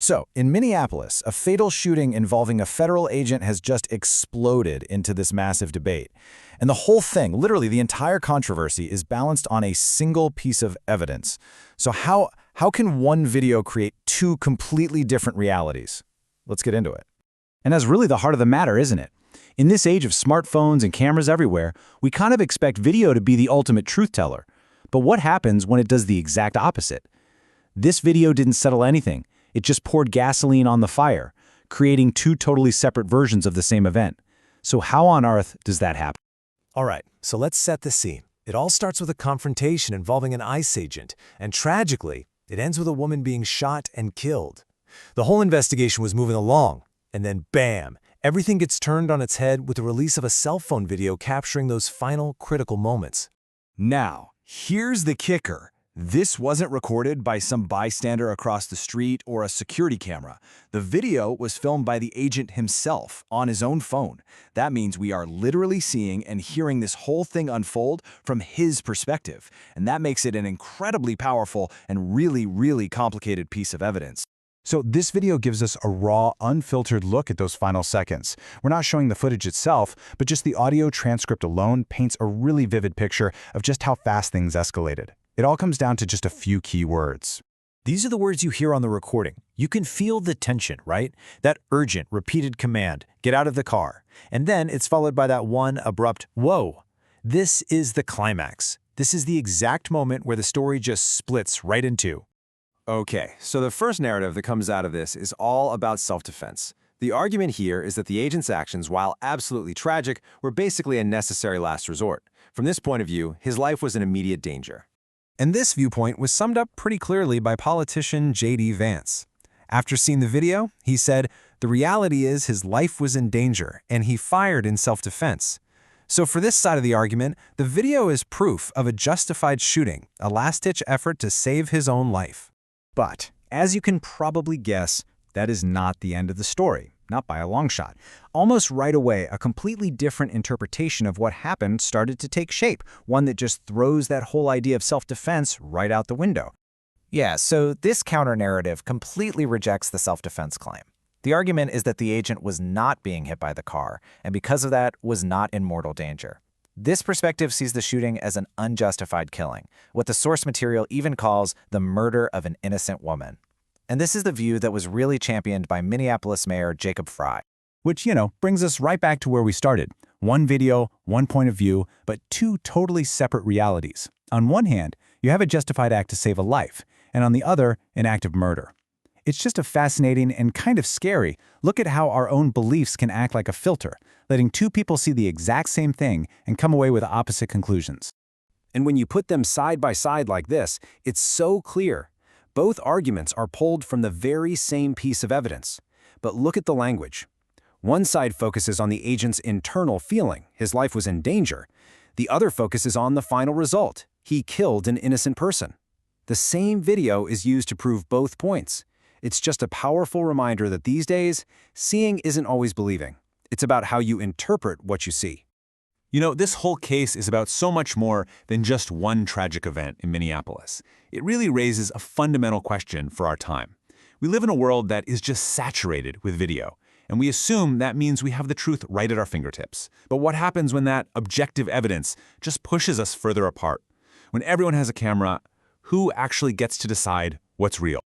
So, in Minneapolis, a fatal shooting involving a federal agent has just exploded into this massive debate. And the whole thing, literally the entire controversy, is balanced on a single piece of evidence. So how can one video create two completely different realities? Let's get into it. And that's really the heart of the matter, isn't it? In this age of smartphones and cameras everywhere, we kind of expect video to be the ultimate truth teller. But what happens when it does the exact opposite? This video didn't settle anything. It just poured gasoline on the fire, creating two totally separate versions of the same event. So how on earth does that happen? All right, so let's set the scene. It all starts with a confrontation involving an ICE agent, and tragically, it ends with a woman being shot and killed. The whole investigation was moving along, and then bam, everything gets turned on its head with the release of a cell phone video capturing those final critical moments. Now, here's the kicker. This wasn't recorded by some bystander across the street or a security camera. The video was filmed by the agent himself on his own phone. That means we are literally seeing and hearing this whole thing unfold from his perspective. And that makes it an incredibly powerful and really complicated piece of evidence. So this video gives us a raw, unfiltered look at those final seconds. We're not showing the footage itself, but just the audio transcript alone paints a really vivid picture of just how fast things escalated. It all comes down to just a few key words. These are the words you hear on the recording. You can feel the tension, right? That urgent, repeated command, get out of the car. And then it's followed by that one abrupt, whoa. This is the climax. This is the exact moment where the story just splits right in two. Okay, so the first narrative that comes out of this is all about self-defense. The argument here is that the agent's actions, while absolutely tragic, were basically a necessary last resort. From this point of view, his life was in immediate danger. And this viewpoint was summed up pretty clearly by politician J.D. Vance. After seeing the video, he said, the reality is his life was in danger, and he fired in self-defense. So for this side of the argument, the video is proof of a justified shooting, a last-ditch effort to save his own life. But, as you can probably guess, that is not the end of the story. Not by a long shot. Almost right away, a completely different interpretation of what happened started to take shape, one that just throws that whole idea of self-defense right out the window. Yeah, so this counter-narrative completely rejects the self-defense claim. The argument is that the agent was not being hit by the car, and because of that, was not in mortal danger. This perspective sees the shooting as an unjustified killing, what the source material even calls the murder of an innocent woman. And this is the view that was really championed by Minneapolis Mayor Jacob Frey. Which, brings us right back to where we started. One video, one point of view, but two totally separate realities. On one hand, you have a justified act to save a life, and on the other, an act of murder. It's just a fascinating and kind of scary look at how our own beliefs can act like a filter, letting two people see the exact same thing and come away with opposite conclusions. And when you put them side by side like this, it's so clear. Both arguments are pulled from the very same piece of evidence. But look at the language. One side focuses on the agent's internal feeling, his life was in danger. The other focuses on the final result, he killed an innocent person. The same video is used to prove both points. It's just a powerful reminder that these days, seeing isn't always believing. It's about how you interpret what you see. This whole case is about so much more than just one tragic event in Minneapolis. It really raises a fundamental question for our time. We live in a world that is just saturated with video, and we assume that means we have the truth right at our fingertips. But what happens when that objective evidence just pushes us further apart? When everyone has a camera, who actually gets to decide what's real?